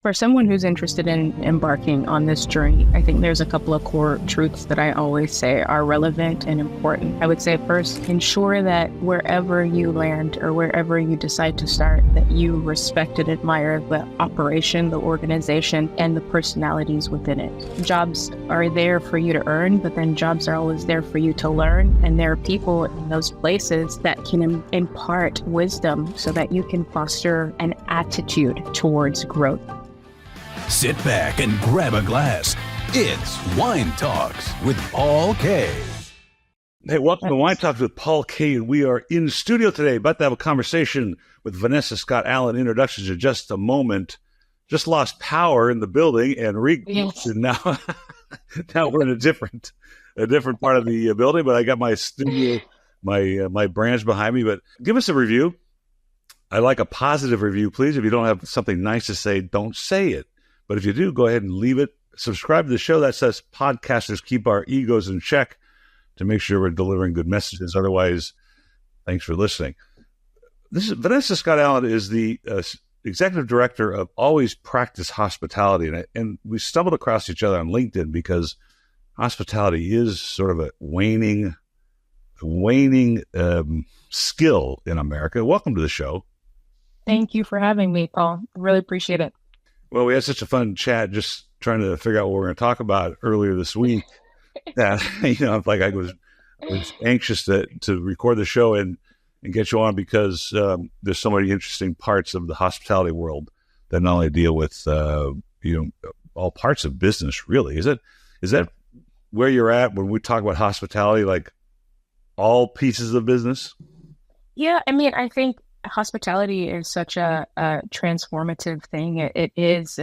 For someone who's interested in embarking on this journey, I think there's a couple of core truths that I always say are relevant and important. I would say first, ensure that wherever you land or wherever you decide to start, that you respect and admire the operation, the organization, and the personalities within it. Jobs are there for you to earn, but then jobs are always there for you to learn. And there are people in those places that can impart wisdom so that you can foster an attitude towards growth. Sit back and grab a glass. It's Wine Talks with Paul K. Hey, welcome to Wine Talks with Paul K. And we are in studio today, about to have a conversation with Vannessa Scott-Allen. Introductions in just a moment. Just lost power in the building and Yes. now we're in a different part of the building. But I got my studio, my branch behind me. But give us a review. I like a positive review, please. If you don't have something nice to say, don't say it. But if you do, go ahead and leave it. Subscribe to the show. That says podcasters keep our egos in check to make sure we're delivering good messages. Otherwise, thanks for listening. This is Vannessa Scott-Allen is the executive director of Always Practice Hospitality. And we stumbled across each other on LinkedIn because hospitality is sort of a waning skill in America. Welcome to the show. Thank you for having me, Paul. Really appreciate it. Well, we had such a fun chat just trying to figure out what we're going to talk about earlier this week that, I was anxious to record the show and get you on because there's so many interesting parts of the hospitality world that not only deal with, all parts of business, really. Is that where you're at when we talk about hospitality, like all pieces of business? Yeah, I think hospitality is such a transformative thing. It is,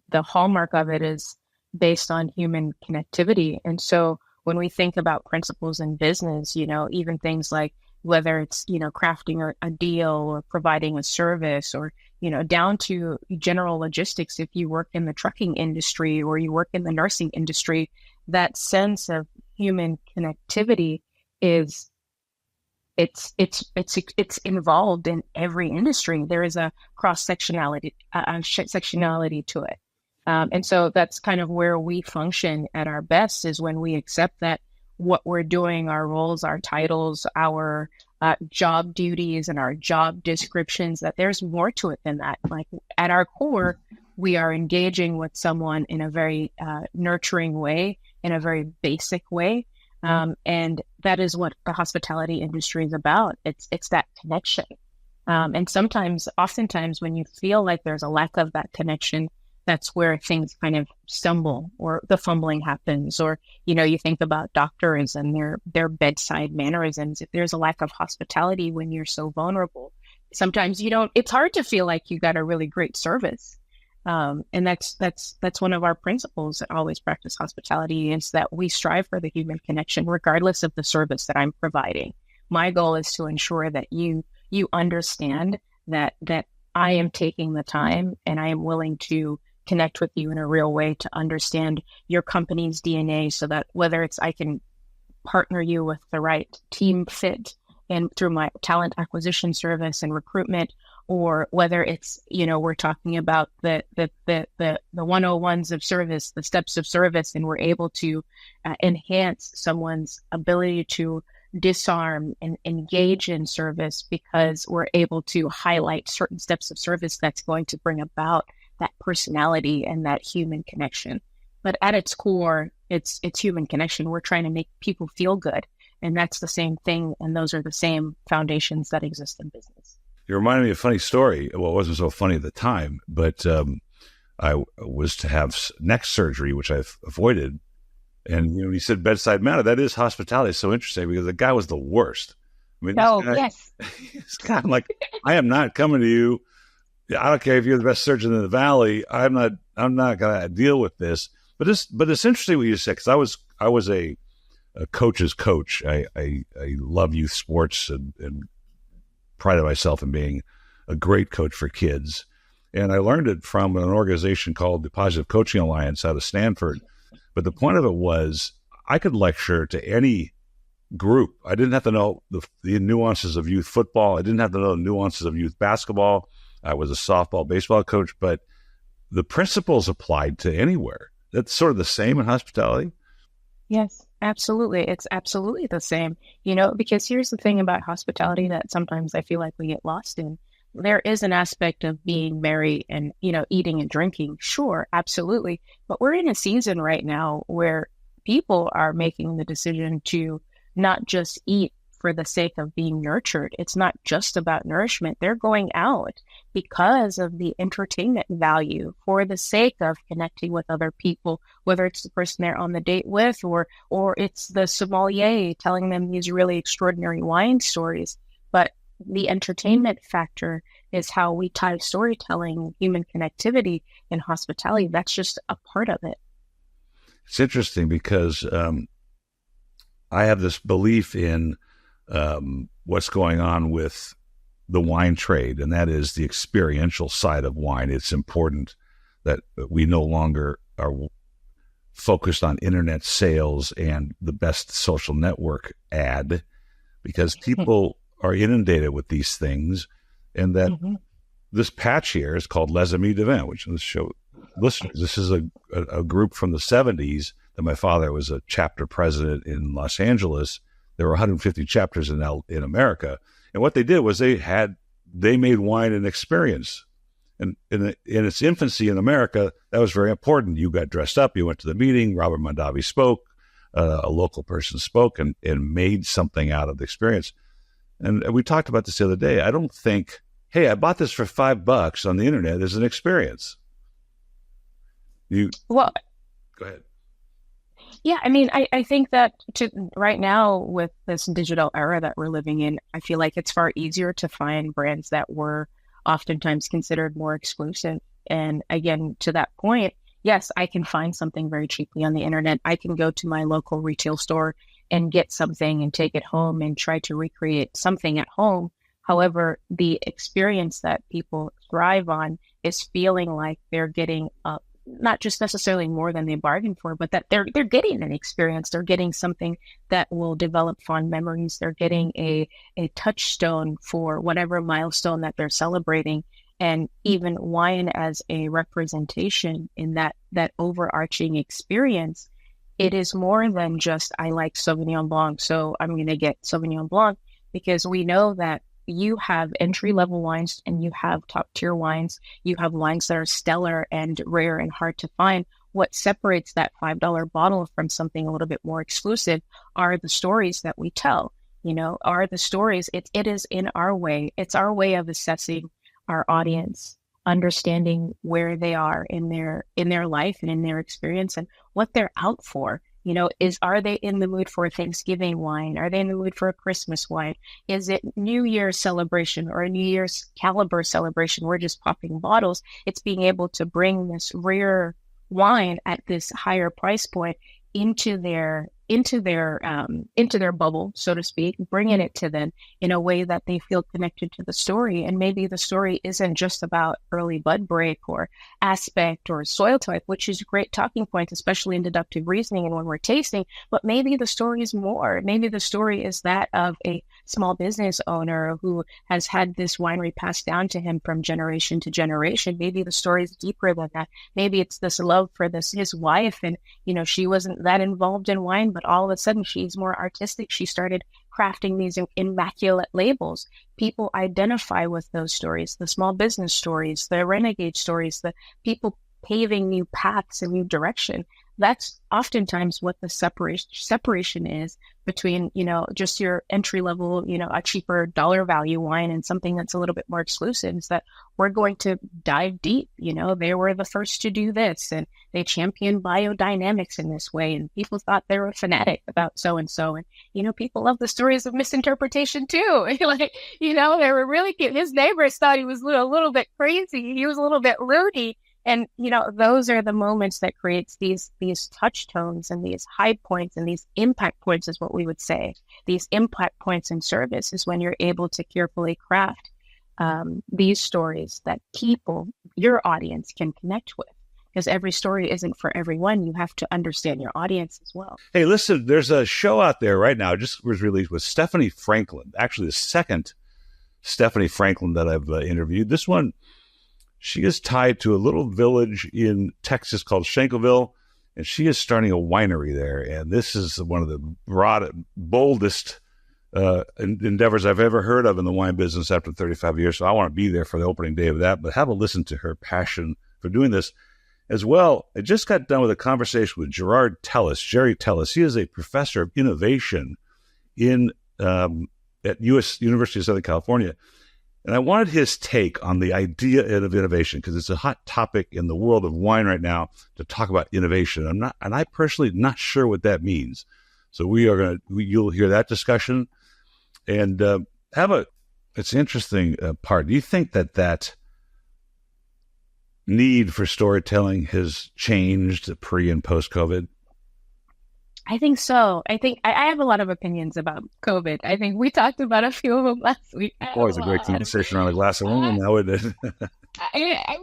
the hallmark of it is based on human connectivity. And so when we think about principles in business, even things like whether it's, crafting a deal or providing a service or, down to general logistics, if you work in the trucking industry or you work in the nursing industry, that sense of human connectivity is it's involved in every industry. There is a cross-sectionality to it. And so that's kind of where we function at our best, is when we accept that what we're doing, our roles, our titles, our job duties and our job descriptions, that there's more to it than that. Like at our core, we are engaging with someone in a very nurturing way, in a very basic way. And that is what the hospitality industry is about. It's that connection. And oftentimes when you feel like there's a lack of that connection, that's where things kind of stumble or the fumbling happens. Or, you think about doctors and their bedside mannerisms. If there's a lack of hospitality when you're so vulnerable, sometimes it's hard to feel like you got a really great service. And that's one of our principles at Always Practice Hospitality, is that we strive for the human connection, regardless of the service that I'm providing. My goal is to ensure that you understand that I am taking the time and I am willing to connect with you in a real way to understand your company's DNA, so that whether it's I can partner you with the right team fit and through my talent acquisition service and recruitment, or whether it's, we're talking about the 101s of service, the steps of service, and we're able to enhance someone's ability to disarm and engage in service because we're able to highlight certain steps of service that's going to bring about that personality and that human connection. But at its core, it's human connection. We're trying to make people feel good. And that's the same thing. And those are the same foundations that exist in business. You reminded me of a funny story. Well, it wasn't so funny at the time, but I was to have neck surgery, which I've avoided. And, he said bedside manner. That is hospitality. It's so interesting because the guy was the worst. Yes. It's kind of like, I am not coming to you. I don't care if you're the best surgeon in the valley. I'm not going to deal with this. But it's interesting what you said, because I was a coach's coach. I love youth sports and prided myself in being a great coach for kids. And I learned it from an organization called the Positive Coaching Alliance out of Stanford. But the point of it was I could lecture to any group. I didn't have to know the nuances of youth football. I didn't have to know the nuances of youth basketball. I was a softball, baseball coach, but the principles applied to anywhere. That's sort of the same in hospitality. Yes, absolutely. It's absolutely the same, because here's the thing about hospitality that sometimes I feel like we get lost in. There is an aspect of being merry and, eating and drinking. Sure, absolutely. But we're in a season right now where people are making the decision to not just eat for the sake of being nurtured. It's not just about nourishment. They're going out because of the entertainment value, for the sake of connecting with other people, whether it's the person they're on the date with or it's the sommelier telling them these really extraordinary wine stories. But the entertainment factor is how we tie storytelling, human connectivity in hospitality. That's just a part of it. It's interesting because I have this belief in what's going on with the wine trade, and that is the experiential side of wine. It's important that we no longer are focused on internet sales and the best social network ad, because people are inundated with these things, and that this patch here is called Les Amis de Vin, which, let's show listeners, this is a group from the 70s that my father was a chapter president in Los Angeles. There were 150 chapters in America. And what they did was they made wine an experience. And in its infancy in America, that was very important. You got dressed up, you went to the meeting, Robert Mondavi spoke, a local person spoke and made something out of the experience. And we talked about this the other day. I don't think, hey, I bought this for $5 on the internet as an experience. Go ahead. Yeah, I mean, I think that right now with this digital era that we're living in, I feel like it's far easier to find brands that were oftentimes considered more exclusive. And again, to that point, yes, I can find something very cheaply on the internet. I can go to my local retail store and get something and take it home and try to recreate something at home. However, the experience that people thrive on is feeling like they're getting not just necessarily more than they bargained for, but that they're getting an experience. They're getting something that will develop fond memories. They're getting a touchstone for whatever milestone that they're celebrating. And even wine as a representation in that overarching experience, it is more than just, I like Sauvignon Blanc, so I'm going to get Sauvignon Blanc, because we know that you have entry-level wines and you have top-tier wines. You have wines that are stellar and rare and hard to find. What separates that $5 bottle from something a little bit more exclusive are the stories that we tell, are the stories. It is in our way. It's our way of assessing our audience, understanding where they are in their life and in their experience and what they're out for. Are they in the mood for a Thanksgiving wine? Are they in the mood for a Christmas wine? Is it New Year's celebration or a New Year's caliber celebration? We're just popping bottles. It's being able to bring this rare wine at this higher price point into their bubble, so to speak, bringing it to them in a way that they feel connected to the story. And maybe the story isn't just about early bud break or aspect or soil type, which is great talking points, especially in deductive reasoning and when we're tasting, but maybe the story is more. Maybe the story is that of a small business owner who has had this winery passed down to him from generation to generation. Maybe the story is deeper than that. Maybe it's this love for his wife, and she wasn't that involved in wine, but all of a sudden she's more artistic. She started crafting these immaculate labels. People identify with those stories, the small business stories, the renegade stories, the people paving new paths and new direction. That's oftentimes what the separation is between, just your entry level, a cheaper dollar value wine and something that's a little bit more exclusive, is that we're going to dive deep. They were the first to do this and they championed biodynamics in this way. And people thought they were a fanatic about so-and-so. And, people love the stories of misinterpretation too. They were really cute. His neighbors thought he was a little bit crazy. He was a little bit loony. And, those are the moments that creates these touch tones and these high points and these impact points is what we would say. These impact points in service is when you're able to carefully craft these stories that people, your audience, can connect with. Because every story isn't for everyone. You have to understand your audience as well. Hey, listen, there's a show out there right now, just was released, with Stephanie Franklin. Actually, the second Stephanie Franklin that I've interviewed. This one, She is tied to a little village in Texas called Shankleville, and she is starting a winery there. And this is one of the boldest endeavors I've ever heard of in the wine business after 35 years. So I want to be there for the opening day of that, but have a listen to her passion for doing this. As well, I just got done with a conversation with Jerry Tellis. He is a professor of innovation at U.S. University of Southern California. And I wanted his take on the idea of innovation, because it's a hot topic in the world of wine right now to talk about innovation. I personally not sure what that means. So you'll hear that discussion and it's an interesting part. Do you think that need for storytelling has changed pre and post COVID? I think so. I think I have a lot of opinions about COVID. I think we talked about a few of them last week. Always a great conversation around a glass of wine nowadays. I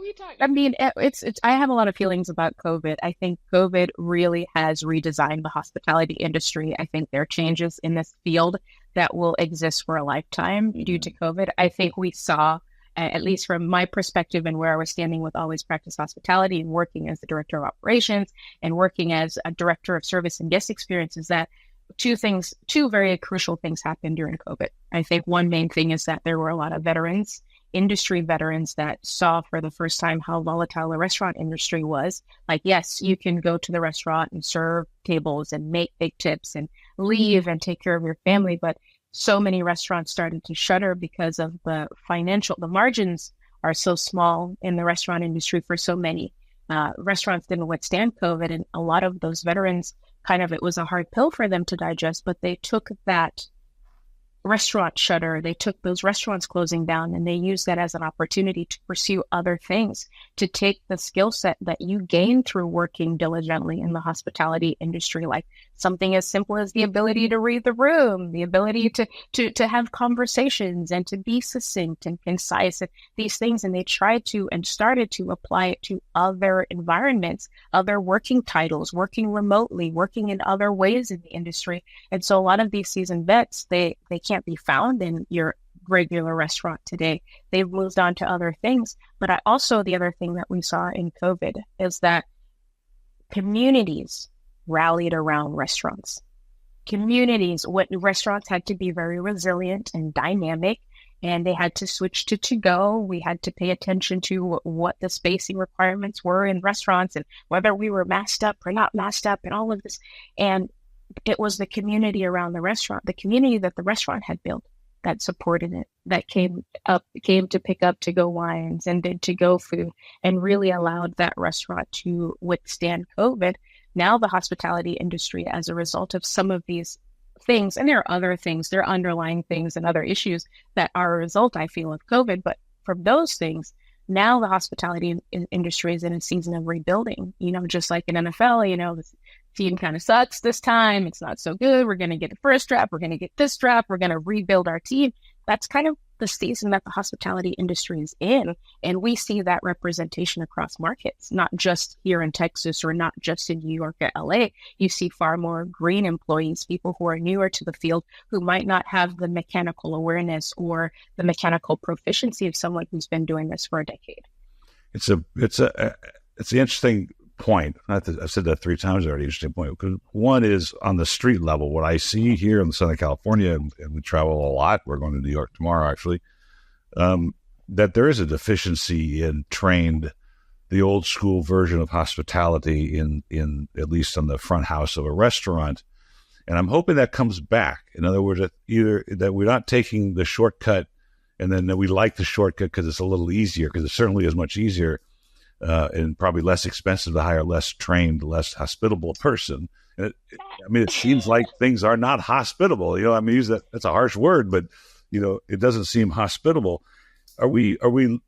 have a lot of feelings about COVID. I think COVID really has redesigned the hospitality industry. I think there are changes in this field that will exist for a lifetime due to COVID. I think we saw, at least from my perspective and where I was standing with Always Practice Hospitality and working as the director of operations and working as a director of service and guest experiences, that two very crucial things happened during COVID. I think one main thing is that there were a lot of industry veterans that saw for the first time how volatile the restaurant industry was. Like, yes, you can go to the restaurant and serve tables and make big tips and leave and take care of your family, but so many restaurants started to shutter because of the margins are so small in the restaurant industry for so many. Restaurants didn't withstand COVID, and a lot of those veterans it was a hard pill for them to digest, but they took that restaurant shutter, they took those restaurants closing down, and they used that as an opportunity to pursue other things, to take the skill set that you gain through working diligently in the hospitality industry, like something as simple as the ability to read the room, the ability to have conversations and to be succinct and concise, and these things. And they tried to and started to apply it to other environments, other working titles, working remotely, working in other ways in the industry. And so a lot of these seasoned vets, they can't be found in your regular restaurant today. They've moved on to other things. But the other thing that we saw in COVID is that communities rallied around restaurants. Restaurants had to be very resilient and dynamic, and they had to switch to go. We had to pay attention to what the spacing requirements were in restaurants and whether we were masked up or not masked up and all of this. And it was the community around the restaurant, the community that the restaurant had built, that supported it, that came to pick up to-go wines and did to-go food, and really allowed that restaurant to withstand COVID. Now the hospitality industry, as a result of some of these things, and there are other things, there are underlying things and other issues that are a result, I feel, of COVID, but from those things, now the hospitality industry is in a season of rebuilding. Just like in NFL, the team kind of sucks this time. It's not so good. We're going to get the first draft. We're going to get this draft. We're going to rebuild our team. That's kind of the season that the hospitality industry is in. And we see that representation across markets, not just here in Texas or not just in New York or LA. You see far more green employees, people who are newer to the field, who might not have the mechanical awareness or the mechanical proficiency of someone who's been doing this for a decade. It's an interesting point. I've said that 3 times already. Interesting point. Because one is on the street level, what I see here in Southern California, and we travel a lot. We're going to New York tomorrow, actually. That there is a deficiency in the old school version of hospitality in at least on the front house of a restaurant. And I'm hoping that comes back. In other words, either that we're not taking the shortcut, and then that we like the shortcut because it's a little easier, because it certainly is much easier. And probably less expensive to hire less trained, less hospitable person. And it seems like things are not hospitable. That's a harsh word, but it doesn't seem hospitable. Are we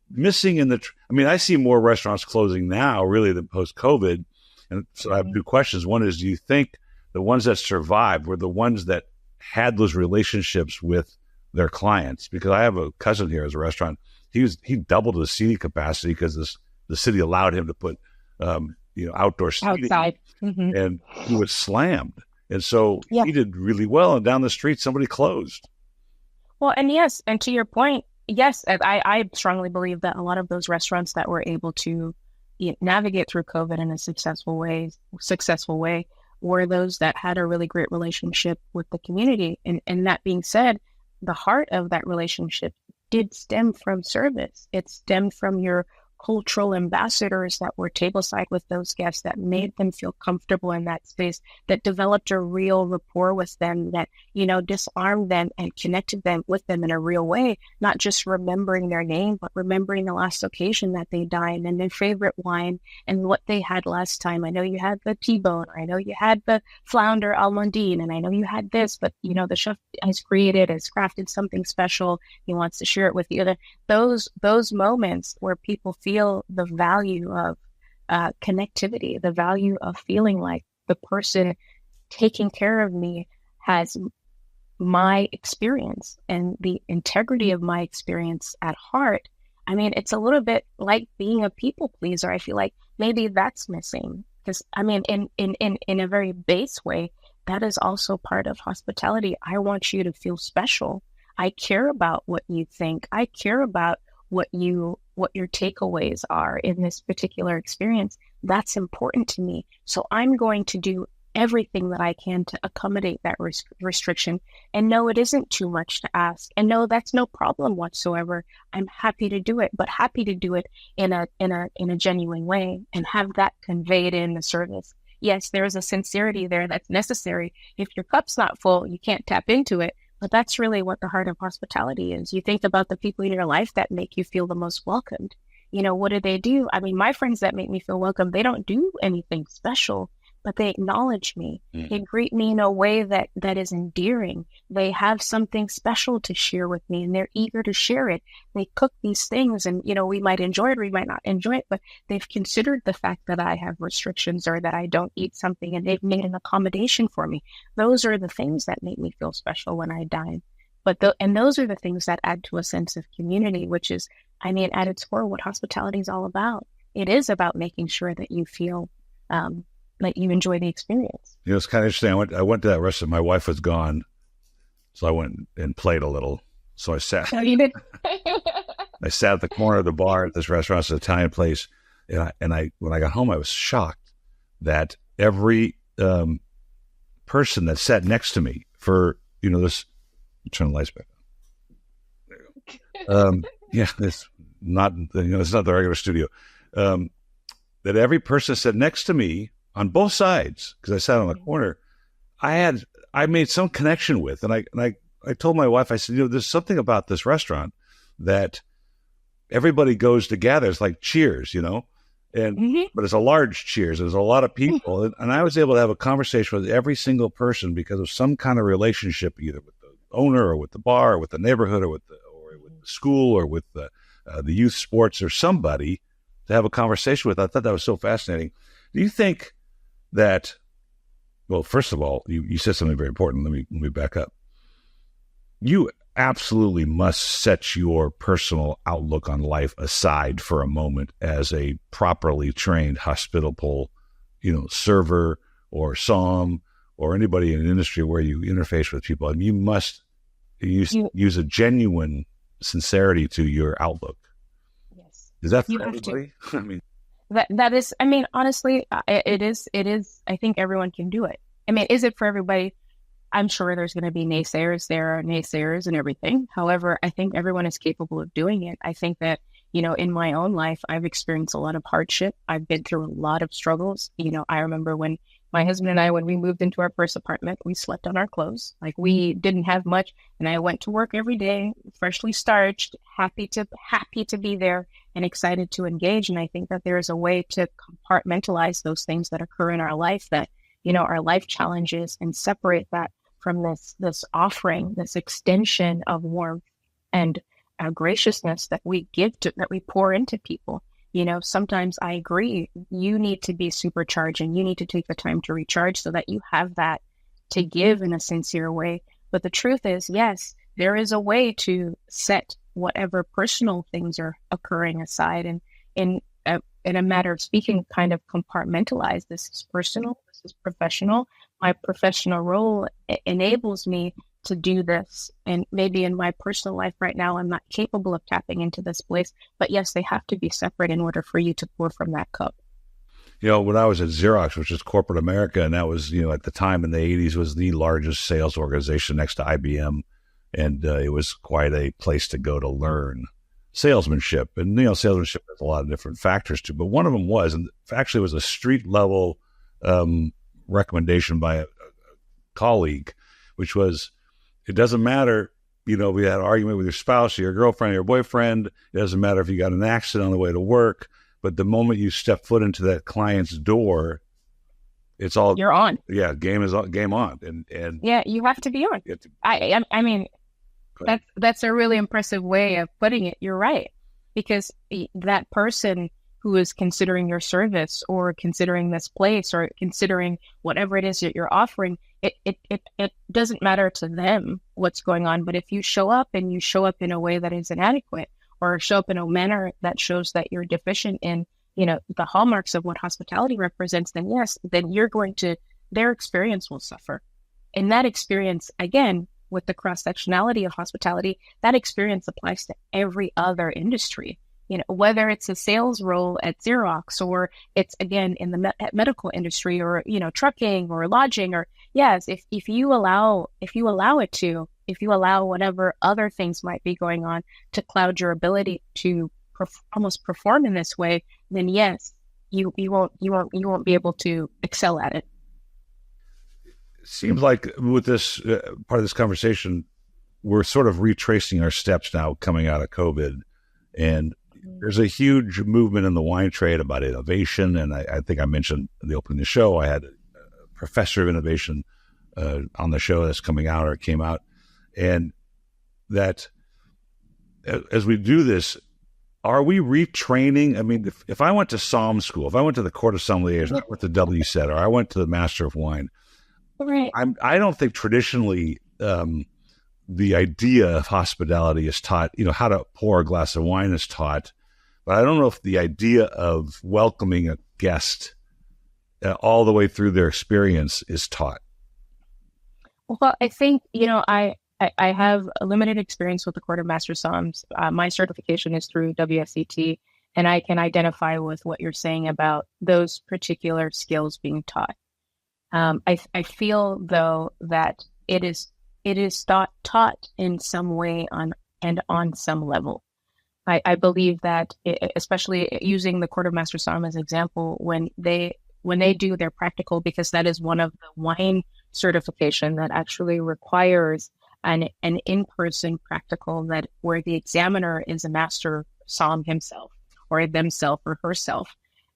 missing I see more restaurants closing now really than post-COVID. And so I have 2 questions. One is, do you think the ones that survived were the ones that had those relationships with their clients? Because I have a cousin here as a restaurant. He doubled his seating capacity because the city allowed him to put, outdoor seating outside, and he was slammed. And so he did really well. And down the street, somebody closed. Well, and yes, and to your point, yes, I strongly believe that a lot of those restaurants that were able to navigate through COVID in a successful way were those that had a really great relationship with the community. And that being said, the heart of that relationship did stem from service. It stemmed from your cultural ambassadors that were tableside with those guests, that made them feel comfortable in that space, that developed a real rapport with them, that, disarmed them and connected them with them in a real way, not just remembering their name, but remembering the last occasion that they dined and their favorite wine and what they had last time. I know you had the T-bone, or I know you had the flounder almondine, and I know you had this, but, the chef has crafted something special. He wants to share it with you. Those moments where people feel the value of connectivity, the value of feeling like the person taking care of me has my experience and the integrity of my experience at heart. I mean, it's a little bit like being a people pleaser. I feel like maybe that's missing, because in a very base way, that is also part of hospitality. I want you to feel special. I care about what you think. I care about what your takeaways are in this particular experience. That's important to me. So I'm going to do everything that I can to accommodate that restriction. And no, it isn't too much to ask. And no, that's no problem whatsoever. I'm happy to do it, but happy to do it in a genuine way and have that conveyed in the service. Yes, there is a sincerity there that's necessary. If your cup's not full, you can't tap into it. But that's really what the heart of hospitality is. You think about the people in your life that make you feel the most welcomed. What do? I mean, my friends that make me feel welcome, they don't do anything special, but they acknowledge me. Mm. They greet me in a way that is endearing. They have something special to share with me, and they're eager to share it. They cook these things, and, we might enjoy it or we might not enjoy it, but they've considered the fact that I have restrictions or that I don't eat something, and they've made an accommodation for me. Those are the things that make me feel special when I dine. And those are the things that add to a sense of community, which is, at its core, what hospitality is all about. It is about making sure that you feel like you enjoy the experience. It's kind of interesting. I went to that restaurant. My wife was gone, so I went and played a little. So I sat. Oh, you did? I sat at the corner of the bar at this restaurant. It's an Italian place, and when I got home, I was shocked that every person that sat next to me for this. Turn the lights back on. There you go. It's not it's not the regular studio. That every person sat next to me on both sides, because I sat on the corner, I made some connection with, and I told my wife, I said, there's something about this restaurant that everybody goes together. It's like Cheers, and but it's a large Cheers. There's a lot of people, and I was able to have a conversation with every single person because of some kind of relationship, either with the owner or with the bar or with the neighborhood or with the school or with the youth sports or somebody to have a conversation with. I thought that was so fascinating. Do you think that, well, first of all, you said something very important. Let me back up. You absolutely must set your personal outlook on life aside for a moment as a properly trained, hospitable, server or som or anybody in an industry where you interface with people. And you must use a genuine sincerity to your outlook. Yes. Is that for everybody? I mean, that is, honestly, it is, I think everyone can do it. Is it for everybody? I'm sure there's going to be naysayers. There are naysayers and everything. However, I think everyone is capable of doing it. I think that, in my own life, I've experienced a lot of hardship. I've been through a lot of struggles. I remember when my husband and I, when we moved into our first apartment, we slept on our clothes. Like, we didn't have much. And I went to work every day, freshly starched, happy to be there and excited to engage. And I think that there is a way to compartmentalize those things that occur in our life, that, our life challenges, and separate that from this offering, this extension of warmth and graciousness that we that we pour into people. Sometimes I agree, you need to be supercharged and you need to take the time to recharge so that you have that to give in a sincere way. But the truth is, yes, there is a way to set whatever personal things are occurring aside, and in a matter of speaking, kind of compartmentalize. This is personal, this is professional. My professional role enables me to do this. And maybe in my personal life right now, I'm not capable of tapping into this place. But yes, they have to be separate in order for you to pour from that cup. When I was at Xerox, which is corporate America, and that was, at the time in the 80s, was the largest sales organization next to IBM. And it was quite a place to go to learn salesmanship. And, salesmanship has a lot of different factors too. But one of them was, and actually it was a street level recommendation by a colleague, which was, it doesn't matter, we had an argument with your spouse or your girlfriend or your boyfriend. It doesn't matter if you got an accident on the way to work. But the moment you step foot into that client's door, it's all, you're on. Yeah, game on. And yeah, you have to be on. I mean, that's a really impressive way of putting it. You're right, because that person who is considering your service or considering this place or considering whatever it is that you're offering, it doesn't matter to them what's going on. But if you show up and you show up in a way that is inadequate, or show up in a manner that shows that you're deficient in, the hallmarks of what hospitality represents, then yes, then their experience will suffer. And that experience, again, with the cross-sectionality of hospitality, that experience applies to every other industry. Whether it's a sales role at Xerox, or it's, again, in the medical industry, or, trucking or lodging, or yes, if you allow whatever other things might be going on to cloud your ability to almost perform in this way, then yes, you won't be able to excel at it. It seems like with this part of this conversation, we're sort of retracing our steps now coming out of COVID, and there's a huge movement in the wine trade about innovation. And I think I mentioned in the opening of the show, I had a professor of innovation on the show that's coming out or came out. And that as we do this, are we retraining? I mean, if I went to Somm school, if I went to the Court of Sommeliers, I went to WSET, or I went to the Master of Wine, right. I don't think traditionally the idea of hospitality is taught, how to pour a glass of wine is taught, but I don't know if the idea of welcoming a guest all the way through their experience is taught. Well, I think, I have a limited experience with the Court of Master Somms. My certification is through WSET, and I can identify with what you're saying about those particular skills being taught. I feel, though, that it is taught in some way on some level. I believe that, especially using the Court of Master Somm as an example, when they do their practical, because that is one of the wine certification that actually requires an in-person practical, that where the examiner is a master somm himself or themself or herself.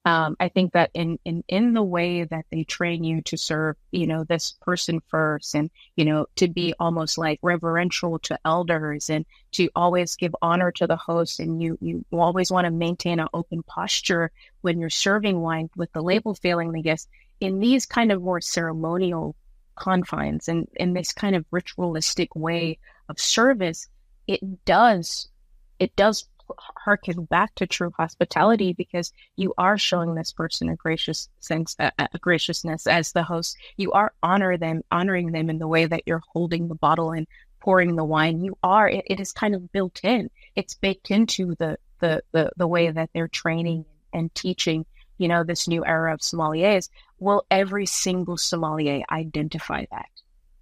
I think that in the way that they train you to serve, this person first, and, to be almost like reverential to elders, and to always give honor to the host. And you always want to maintain an open posture when you're serving wine with the label failing the guest. In these kind of more ceremonial confines and in this kind of ritualistic way of service, it does harken back to true hospitality, because you are showing this person a gracious sense, a graciousness as the host. You are honoring them in the way that you're holding the bottle and pouring the wine. It is kind of built in. It's baked into the way that they're training and teaching, this new era of sommeliers. Will every single sommelier identify that?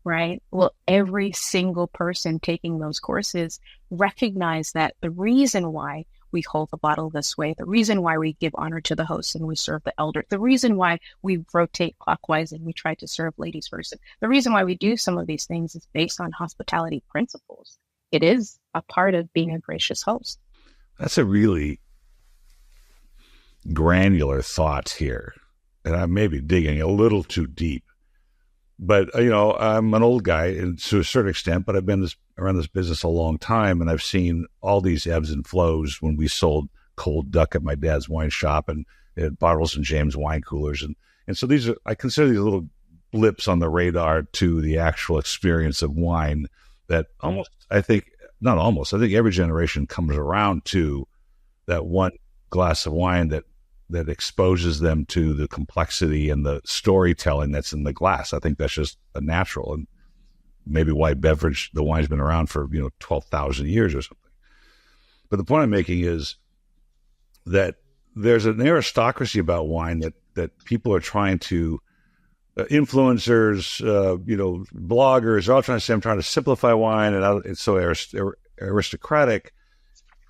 Right? Will every single person taking those courses recognize that the reason why we hold the bottle this way, the reason why we give honor to the host and we serve the elder, the reason why we rotate clockwise and we try to serve ladies first, the reason why we do some of these things is based on hospitality principles. It is a part of being a gracious host. That's a really granular thought here, and I may be digging a little too deep. But, I'm an old guy to a certain extent, but I've been around this business a long time, and I've seen all these ebbs and flows when we sold cold duck at my dad's wine shop and at Bottles and James wine coolers. And so I consider these little blips on the radar to the actual experience of wine that I think every generation comes around to that one glass of wine that exposes them to the complexity and the storytelling that's in the glass. I think that's just a natural. And maybe why the wine's been around for 12,000 years or something. But the point I'm making is that there's an aristocracy about wine that people are trying to influencers, bloggers are all trying to say I'm trying to simplify wine, and it's so aristocratic.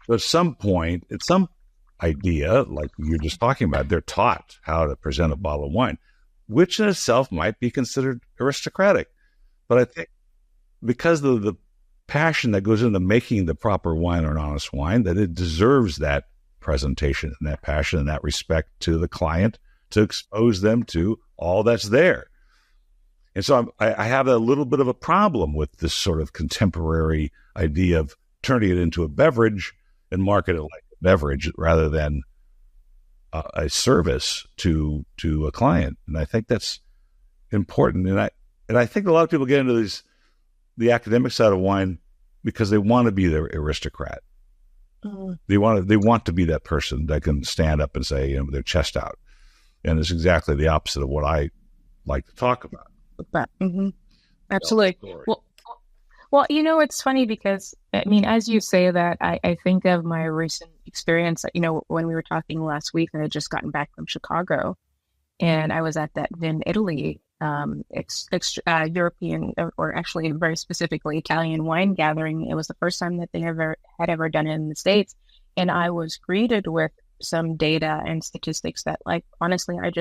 But at some point, at some idea, like you're just talking about, they're taught how to present a bottle of wine, which in itself might be considered aristocratic. But I think because of the passion that goes into making the proper wine or an honest wine, that it deserves that presentation and that passion and that respect to the client to expose them to all that's there. And so I have a little bit of a problem with this sort of contemporary idea of turning it into a beverage and market it like a beverage rather than a service to a client. And I think that's important. And I think a lot of people get into the academic side of wine because they want to be the aristocrat. Mm. They want to be that person that can stand up and say, with their chest out. And it's exactly the opposite of what I like to talk about. Mm-hmm. Absolutely. Well, it's funny because, as you say that, I think of my recent experience, when we were talking last week, I had just gotten back from Chicago, and I was at that Vin Italy European, or actually very specifically Italian wine gathering. It was the first time that they had ever done it in the States. And I was greeted with some data and statistics that, like, honestly, I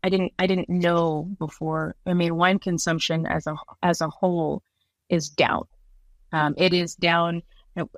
didn't know before. Wine consumption as a whole is down. It is down.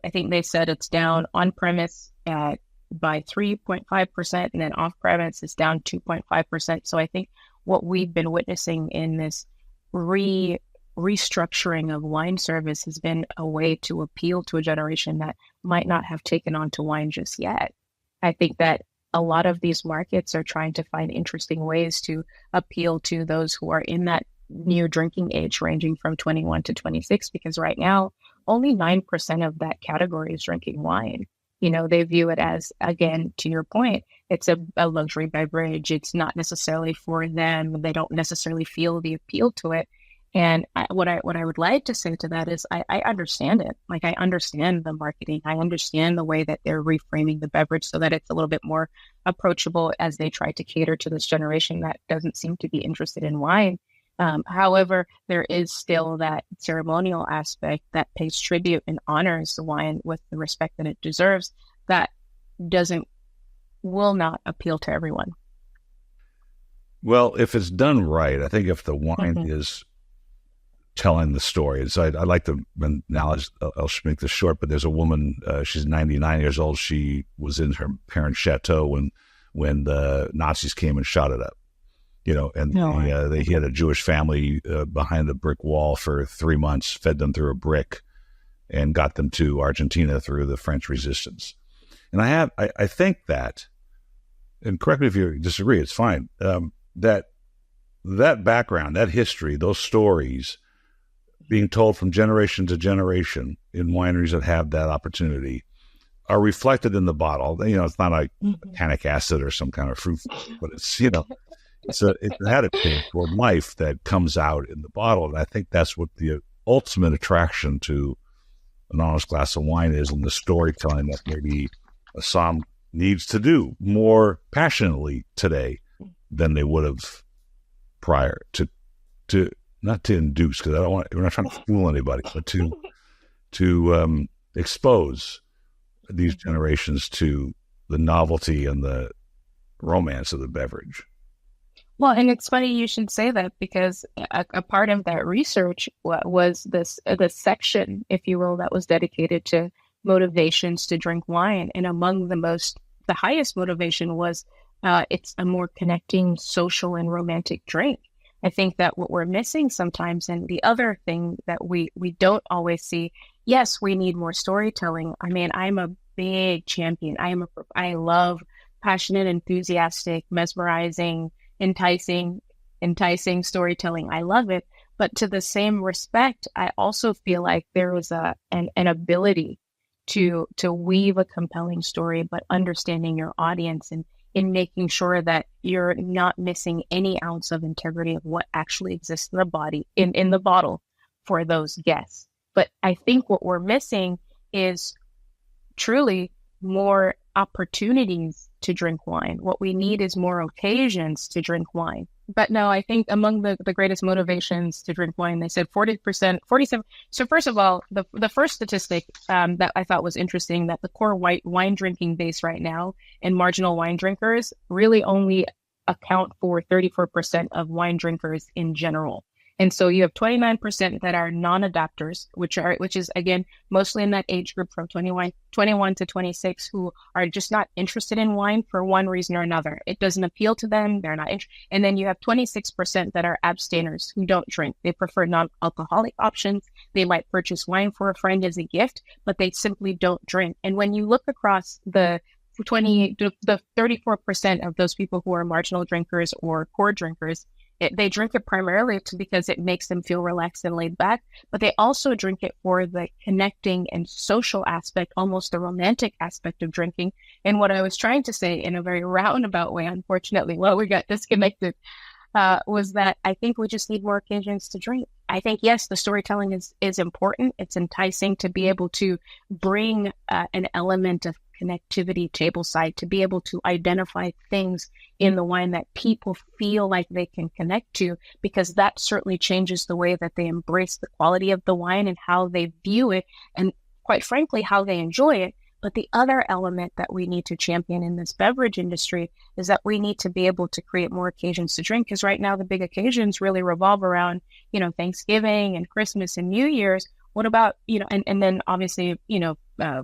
I think they said it's down on premise by 3.5%, and then off premise is down 2.5%. So I think what we've been witnessing in this restructuring of wine service has been a way to appeal to a generation that might not have taken on to wine just yet. I think that a lot of these markets are trying to find interesting ways to appeal to those who are in that near drinking age, ranging from 21 to 26, because right now only 9% of that category is drinking wine. They view it as, again, to your point, it's a luxury beverage. It's not necessarily for them. They don't necessarily feel the appeal to it. And what I would like to say to that is I understand it. Like, I understand the marketing. I understand the way that they're reframing the beverage so that it's a little bit more approachable as they try to cater to this generation that doesn't seem to be interested in wine. However, there is still that ceremonial aspect that pays tribute and honors the wine with the respect that it deserves. That will not appeal to everyone. Well, if it's done right, I think if the wine is telling the story, and so I'd like to acknowledge, I'll make this short, but there's a woman, she's 99 years old. She was in her parents' chateau when the Nazis came and shot it up. He had a Jewish family behind a brick wall for 3 months, fed them through a brick, and got them to Argentina through the French resistance. And I think that, and correct me if you disagree, it's fine, that background, that history, those stories being told from generation to generation in wineries that have that opportunity are reflected in the bottle. It's not like tannic acid or some kind of fruit, but it's, it's an additive or life that comes out in the bottle. And I think that's what the ultimate attraction to an honest glass of wine is, and the storytelling that maybe a somm needs to do more passionately today than they would have prior to not to induce, because we're not trying to fool anybody, but to expose these generations to the novelty and the romance of the beverage. Well, and it's funny you should say that, because a part of that research was this section, if you will, that was dedicated to motivations to drink wine. And among the highest motivation was it's a more connecting, social, and romantic drink. I think that what we're missing sometimes, and the other thing that we don't always see, yes, we need more storytelling. I'm a big champion. I love passionate, enthusiastic, mesmerizing, enticing storytelling. I love it. But to the same respect, I also feel like there is an ability to weave a compelling story, but understanding your audience and in making sure that you're not missing any ounce of integrity of what actually exists in the body, in the bottle. for those guests. But I think what we're missing is truly more opportunities to drink wine. What we need is more occasions to drink wine. But no, I think among the greatest motivations to drink wine, they said 40%, 47. So first of all, the first statistic that I thought was interesting, that the core wine drinking base right now and marginal wine drinkers really only account for 34% of wine drinkers in general. And so you have 29% that are non-adapters, which is again mostly in that age group from 21 to 26, who are just not interested in wine for one reason or another. It doesn't appeal to them. They're not interested. And then you have 26% that are abstainers, who don't drink. They prefer non-alcoholic options. They might purchase wine for a friend as a gift, but they simply don't drink. And when you look across the 34% of those people who are marginal drinkers or core drinkers, they drink it primarily because it makes them feel relaxed and laid back, but they also drink it for the connecting and social aspect, almost the romantic aspect of drinking. And what I was trying to say in a very roundabout way, unfortunately, we got disconnected, was that I think we just need more occasions to drink. I think, yes, the storytelling is important. It's enticing to be able to bring an element of connectivity tableside, to be able to identify things in the wine that people feel like they can connect to, because that certainly changes the way that they embrace the quality of the wine and how they view it, and quite frankly, how they enjoy it. But the other element that we need to champion in this beverage industry is that we need to be able to create more occasions to drink, because right now the big occasions really revolve around, Thanksgiving and Christmas and New Year's. What about, and then obviously,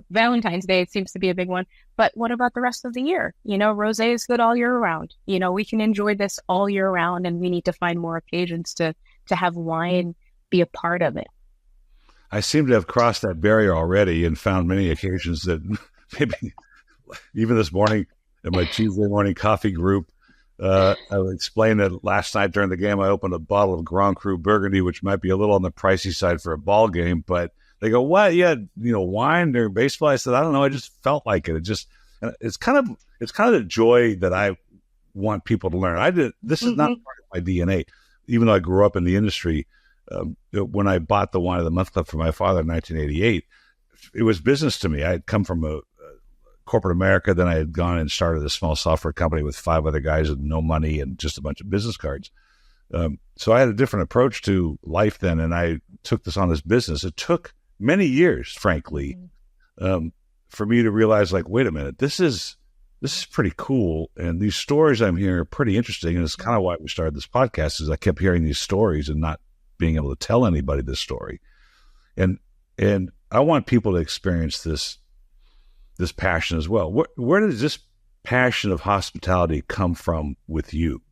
Valentine's Day seems to be a big one, but what about the rest of the year? Rosé is good all year round. We can enjoy this all year round, and we need to find more occasions to have wine be a part of it. I seem to have crossed that barrier already and found many occasions that maybe even this morning at my Tuesday morning coffee group, I would explain that last night during the game, I opened a bottle of Grand Cru Burgundy, which might be a little on the pricey side for a ball game, but they go, what? Yeah, wine during baseball. I said, I don't know. I just felt like it. It's kind of the joy that I want people to learn. This is not part of my DNA, even though I grew up in the industry. When I bought the Wine of the Month Club for my father in 1988, it was business to me. I had come from a corporate America. Then I had gone and started a small software company with 5 other guys with no money and just a bunch of business cards. So I had a different approach to life then, and I took this on as business. It took many years, frankly, for me to realize, like, wait a minute, this is pretty cool. And these stories I'm hearing are pretty interesting. And it's kind of why we started this podcast, is I kept hearing these stories and not being able to tell anybody this story. And I want people to experience this passion as well. Where does this passion of hospitality come from with you?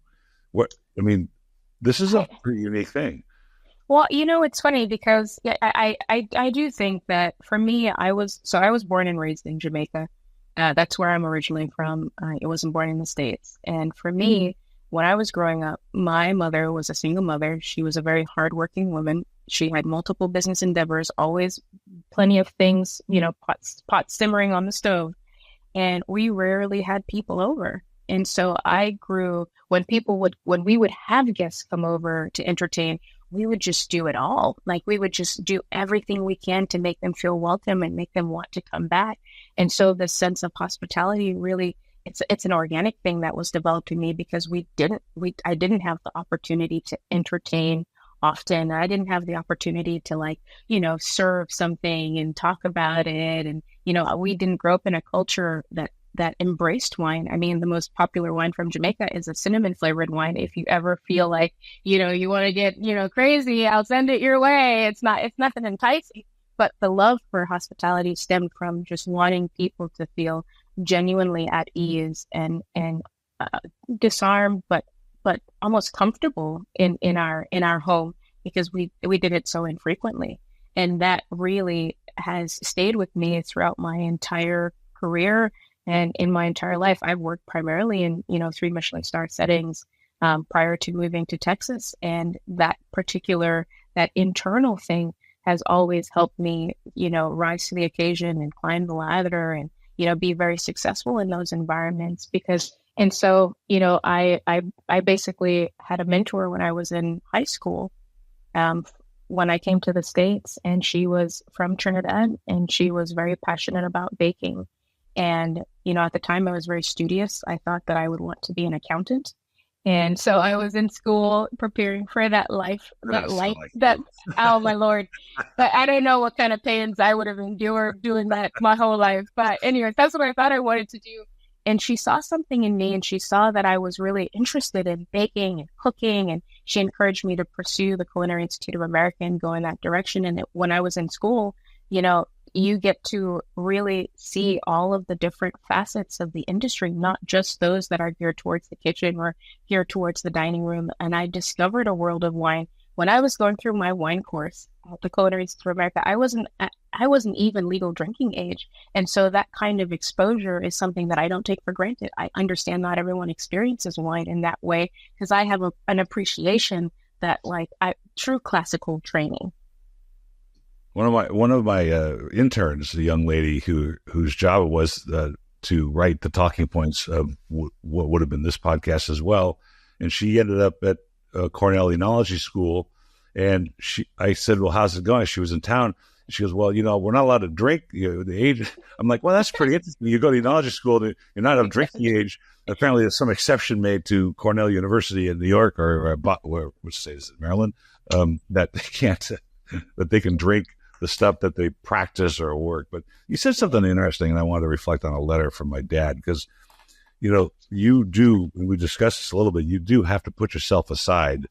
This is a pretty unique thing. Well, it's funny because I do think that for me, I was born and raised in Jamaica. That's where I'm originally from. I wasn't born in the States. And for me, when I was growing up, my mother was a single mother. She was a very hardworking woman. She had multiple business endeavors, always plenty of things, pots simmering on the stove. And we rarely had people over. And so I grew, when we would have guests come over to entertain, we would just do it all. Like, we would just do everything we can to make them feel welcome and make them want to come back. And so the sense of hospitality really, it's an organic thing that was developed in me, because I didn't have the opportunity to entertain often. I didn't have the opportunity to serve something and talk about it. And, we didn't grow up in a culture that embraced wine. I mean, the most popular wine from Jamaica is a cinnamon flavored wine. If you ever feel like, you want to get, crazy, I'll send it your way. It's nothing enticing, but the love for hospitality stemmed from just wanting people to feel genuinely at ease and disarmed, but almost comfortable in our home, because we did it so infrequently. And that really has stayed with me throughout my entire career. And in my entire life, I've worked primarily in, 3 Michelin star settings prior to moving to Texas. And that internal thing has always helped me, rise to the occasion and climb the ladder and, be very successful in those environments. I basically had a mentor when I was in high school, when I came to the States, and she was from Trinidad, and she was very passionate about baking. And, at the time I was very studious. I thought that I would want to be an accountant. And so I was in school preparing for that life, oh my Lord. But I don't know what kind of pains I would have endured doing that my whole life. But anyway, that's what I thought I wanted to do. And she saw something in me, and she saw that I was really interested in baking and cooking. And she encouraged me to pursue the Culinary Institute of America and go in that direction. And when I was in school, you get to really see all of the different facets of the industry, not just those that are geared towards the kitchen or geared towards the dining room. And I discovered a world of wine. When I was going through my wine course at the Culinary Institute of America, I wasn't even legal drinking age. And so that kind of exposure is something that I don't take for granted. I understand not everyone experiences wine in that way, because I have an appreciation that true classical training. One of my interns, a young lady whose job was to write the talking points of what would have been this podcast as well, and she ended up at Cornell Enology School. And I said, "Well, how's it going?" She was in town. She goes, "Well, we're not allowed to drink. The age." I'm like, "Well, that's pretty interesting. You go to enology school, you're not of drinking age." Apparently, there's some exception made to Cornell University in New York or which state is it, Maryland, that they can't, that they can drink the stuff that they practice or work. But you said something interesting, and I wanted to reflect on a letter from my dad, because you do, and we discussed this a little bit, you do have to put yourself aside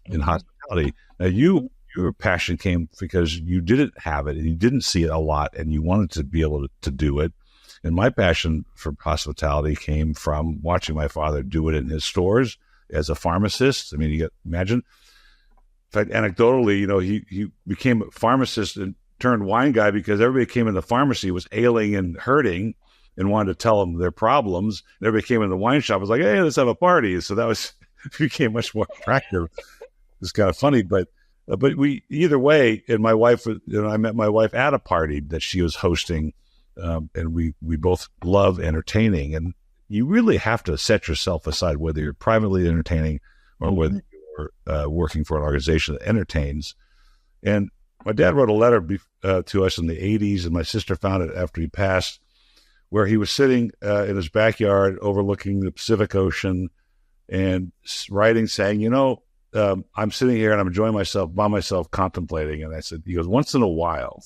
in hospitality. Now, your passion came because you didn't have it and you didn't see it a lot, and you wanted to be able to do it. And my passion for hospitality came from watching my father do it in his stores as a pharmacist. I mean, you imagine. In fact, anecdotally, he became a pharmacist and turned wine guy because everybody came in the pharmacy was ailing and hurting and wanted to tell them their problems. And everybody came in the wine shop was like, "Hey, let's have a party." So that became much more attractive. It's kind of funny, but we either way. And my wife, I met my wife at a party that she was hosting, and we both love entertaining. And you really have to set yourself aside, whether you're privately entertaining or whether you're working for an organization that entertains. And my dad wrote a letter to us in the 80s, and my sister found it after he passed, where he was sitting in his backyard overlooking the Pacific Ocean and writing, saying, "I'm sitting here and I'm enjoying myself by myself, contemplating." And I said, he goes, "Once in a while,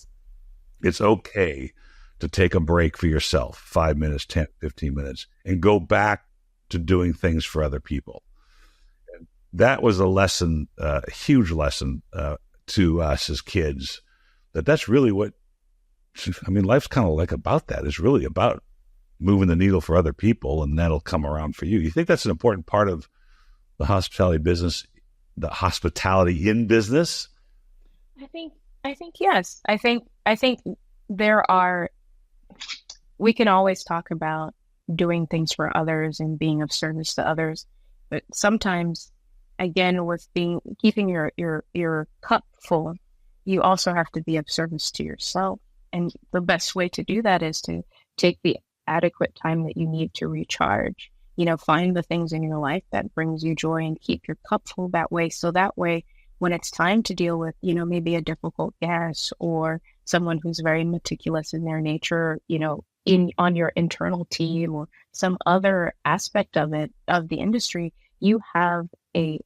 it's okay to take a break for yourself, 5 minutes, 10, 15 minutes, and go back to doing things for other people." And that was a lesson, a huge lesson to us as kids, that's really what, life's kind of like about that. It's really about moving the needle for other people, and that'll come around for you. You think that's an important part of the hospitality business, the hospitality in business? I think yes. I think we can always talk about doing things for others and being of service to others, but sometimes, again, with keeping your cup full, you also have to be of service to yourself. And the best way to do that is to take the adequate time that you need to recharge. Find the things in your life that brings you joy and keep your cup full that way. So that way, when it's time to deal with, maybe a difficult guest or someone who's very meticulous in their nature, on your internal team or some other aspect of the industry, you are a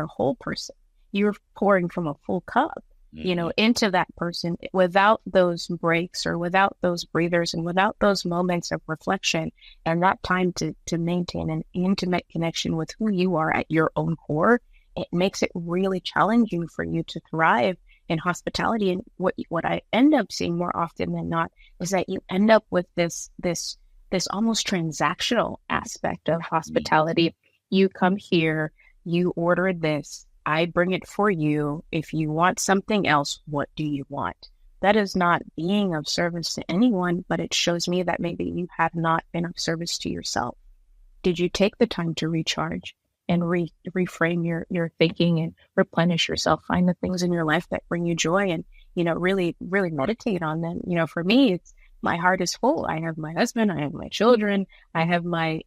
whole person. You're pouring from a full cup, into that person, without those breaks or without those breathers and without those moments of reflection and that time to maintain an intimate connection with who you are at your own core. It makes it really challenging for you to thrive in hospitality. And what I end up seeing more often than not is that you end up with this almost transactional aspect of hospitality. You come here, you order this, I bring it for you. If you want something else, what do you want? That is not being of service to anyone, but it shows me that maybe you have not been of service to yourself. Did you take the time to recharge and reframe your thinking and replenish yourself? Find the things in your life that bring you joy and, really, really meditate on them. For me, it's my heart is full. I have my husband, I have my children, I have my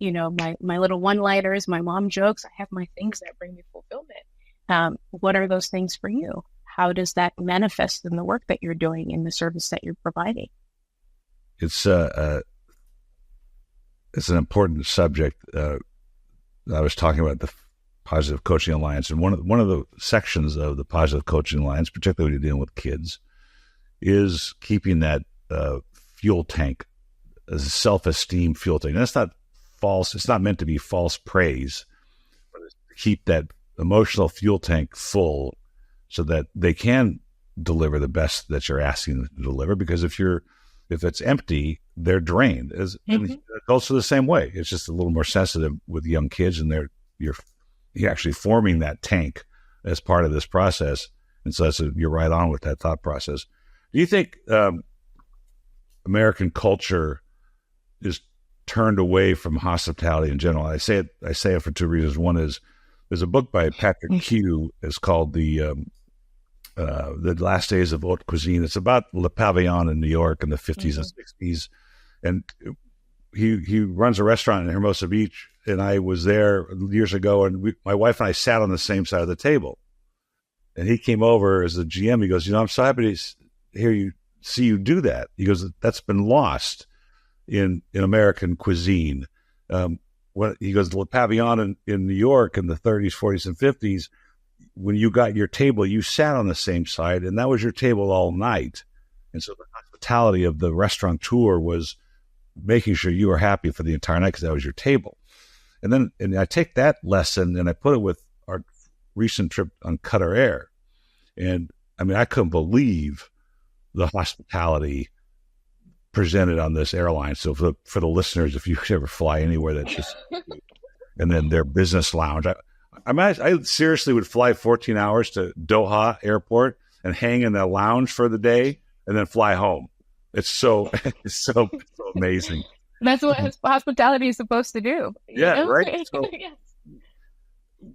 little one-liners, my mom jokes. I have my things that bring me fulfillment. What are those things for you? how does that manifest in the work that you're doing, in the service that you're providing? It's an important subject. I was talking about the Positive Coaching Alliance, and one of the sections of the Positive Coaching Alliance, particularly when you're dealing with kids, is keeping that fuel tank as a self-esteem fuel tank. And that's not false. It's not meant to be false praise, but it's to keep that emotional fuel tank full so that they can deliver the best that you're asking them to deliver. Because if it's empty, they're drained. And adults are the same way. It's just a little more sensitive with young kids, and you're actually forming that tank as part of this process. And so you're right on with that thought process. Do you think American culture is turned away from hospitality in general? I say it for two reasons. One is there's a book by Patrick Q. It's called The Last Days of Haute Cuisine. It's about Le Pavillon in New York in the 50s and 60s. And he runs a restaurant in Hermosa Beach, and I was there years ago, and my wife and I sat on the same side of the table. And he came over as the GM. He goes, I'm so happy to see you do that. He goes, that's been lost in American cuisine. He goes, Le Pavillon in New York in the 30s, 40s, and 50s, when you got your table, you sat on the same side, and that was your table all night. And so the hospitality of the restaurateur was making sure you were happy for the entire night because that was your table. And I take that lesson and I put it with our recent trip on Qatar Air. And I mean, I couldn't believe the hospitality presented on this airline. So for the listeners, if you ever fly anywhere that's just, and then their business lounge, I seriously would fly 14 hours to Doha Airport and hang in the lounge for the day and then fly home. It's so amazing. That's what hospitality is supposed to do. Yeah, right. So, yes.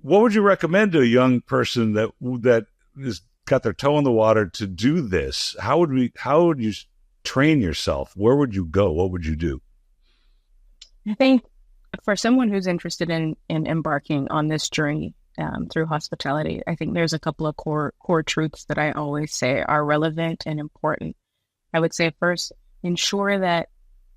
What would you recommend to a young person that is got their toe in the water to do this? How would you train yourself? Where would you go? What would you do? I think for someone who's interested in embarking on this journey through hospitality, I think there's a couple of core truths that I always say are relevant and important. I would say first, ensure that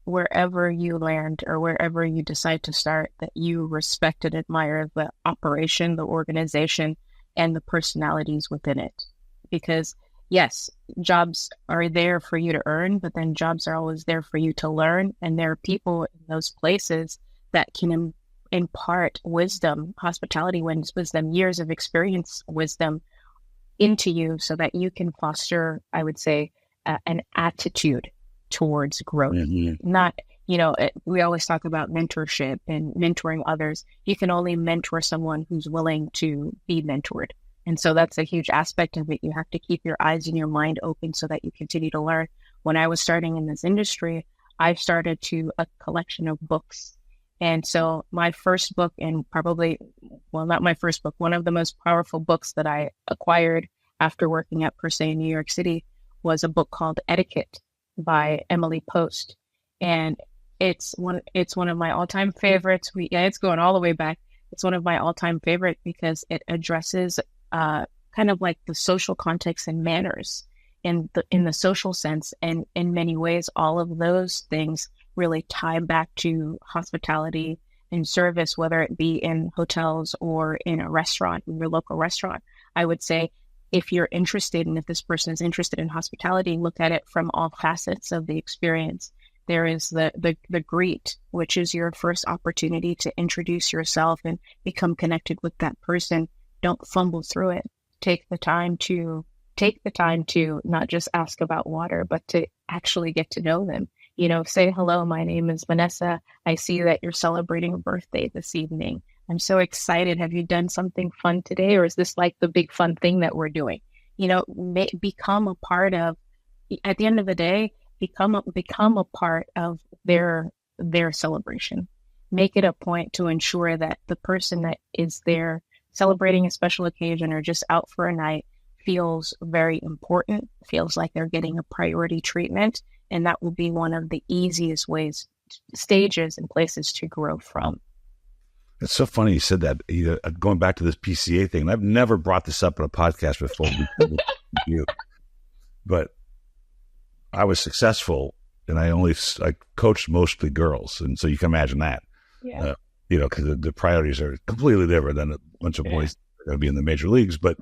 wherever you land or wherever you decide to start, that you respect and admire the operation, the organization, and the personalities within it. Because yes, jobs are there for you to earn, but then jobs are always there for you to learn. And there are people in those places that can impart wisdom, hospitality wisdom, years of experience wisdom into you so that you can foster, I would say, an attitude towards growth. Not, we always talk about mentorship and mentoring others. You can only mentor someone who's willing to be mentored. And so that's a huge aspect of it. You have to keep your eyes and your mind open so that you continue to learn. When I was starting in this industry, I started a collection of books. And so my first book, and not my first book, one of the most powerful books that I acquired after working at Per Se in New York City was a book called Etiquette by Emily Post. And it's one of my all-time favorites. It's going all the way back. It's one of my all-time favorite because it addresses kind of like the social context and manners in the social sense. And in many ways, all of those things really tie back to hospitality and service, whether it be in hotels or in a restaurant, in your local restaurant. I would say if you're interested, and if this person is interested in hospitality, look at it from all facets of the experience. There is the greet, which is your first opportunity to introduce yourself and become connected with that person. Don't fumble through it. Take the time to not just ask about water, but to actually get to know them. Say, hello, my name is Vannessa. I see that you're celebrating a birthday this evening. I'm so excited. Have you done something fun today? Or is this like the big fun thing that we're doing? Become a part of, at the end of the day, become a part of their celebration. Make it a point to ensure that the person that is there celebrating a special occasion or just out for a night feels very important, feels like they're getting a priority treatment. And that will be one of the easiest stages and places to grow from. It's so funny you said that. Going back to this PCA thing, and I've never brought this up in a podcast before. You, but I was successful, and I coached mostly girls, and so you can imagine that. Yeah. Because the priorities are completely different than a bunch of boys that are going to be in the major leagues. But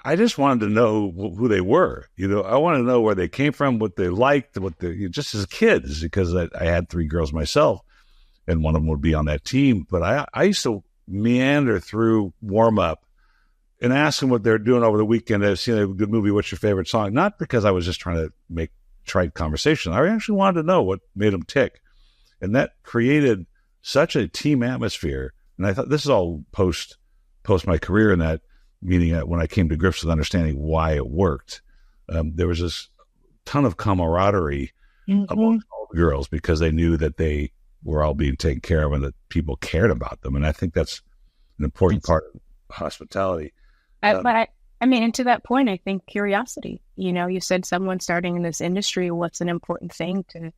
I just wanted to know who they were. I wanted to know where they came from, what they liked, just as kids, because I had 3 girls myself, and one of them would be on that team. But I used to meander through warm up and ask them what they're doing over the weekend. I've seen a good movie. What's your favorite song? Not because I was just trying to make trite conversation. I actually wanted to know what made them tick. And that created such a team atmosphere. And I thought this is all post my career in that, meaning that when I came to grips with understanding why it worked, there was this ton of camaraderie amongst all the girls because they knew that they were all being taken care of and that people cared about them. And I think that's an important part of hospitality. But and to that point, I think curiosity. You said someone starting in this industry, what's an important thing to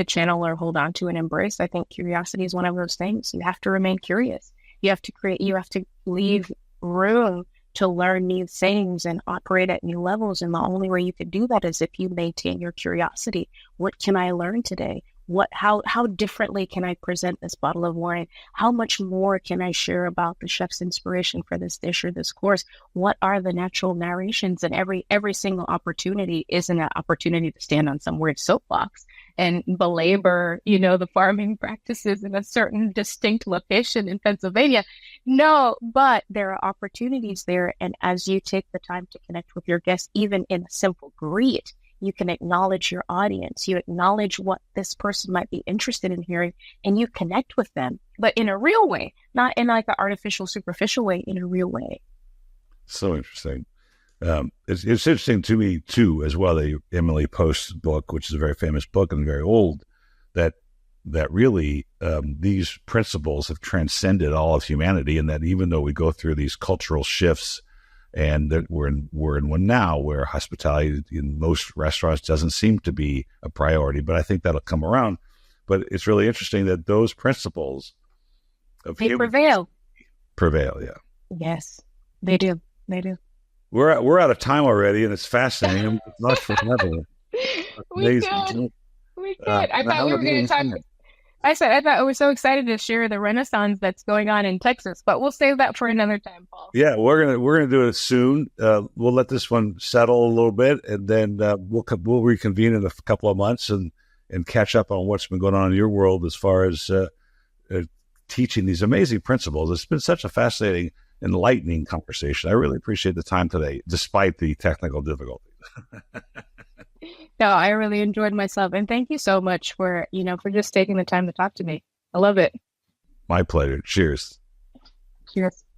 channel or hold on to and embrace? I think curiosity is one of those things. You have to remain curious. You have to leave room to learn new things and operate at new levels. And the only way you could do that is if you maintain your curiosity. What can I learn today? How differently can I present this bottle of wine? How much more can I share about the chef's inspiration for this dish or this course? What are the natural narrations? And every single opportunity isn't an opportunity to stand on some weird soapbox and belabor, the farming practices in a certain distinct location in Pennsylvania. No, but there are opportunities there. And as you take the time to connect with your guests, even in a simple greet, you can acknowledge your audience. You acknowledge what this person might be interested in hearing, and you connect with them, but in a real way, not in like an artificial, superficial way, in a real way. So interesting. It's interesting to me too, as well, that Emily Post's book, which is a very famous book and very old, that really these principles have transcended all of humanity, and that even though we go through these cultural shifts, and that we're in one now where hospitality in most restaurants doesn't seem to be a priority, but I think that'll come around. But it's really interesting that those principles prevail. Yeah. Yes, they do. They do. We're out of time already, and it's fascinating. It's not forever. We could. I thought we were going to talk. I thought I was so excited to share the renaissance that's going on in Texas, but we'll save that for another time, Paul. Yeah, we're gonna do it soon. We'll let this one settle a little bit, and then we'll reconvene in a couple of months and catch up on what's been going on in your world as far as teaching these amazing principles. It's been such a fascinating, enlightening conversation. I really appreciate the time today, despite the technical difficulties. No, I really enjoyed myself. And thank you so much for just taking the time to talk to me. I love it. My pleasure. Cheers. Cheers.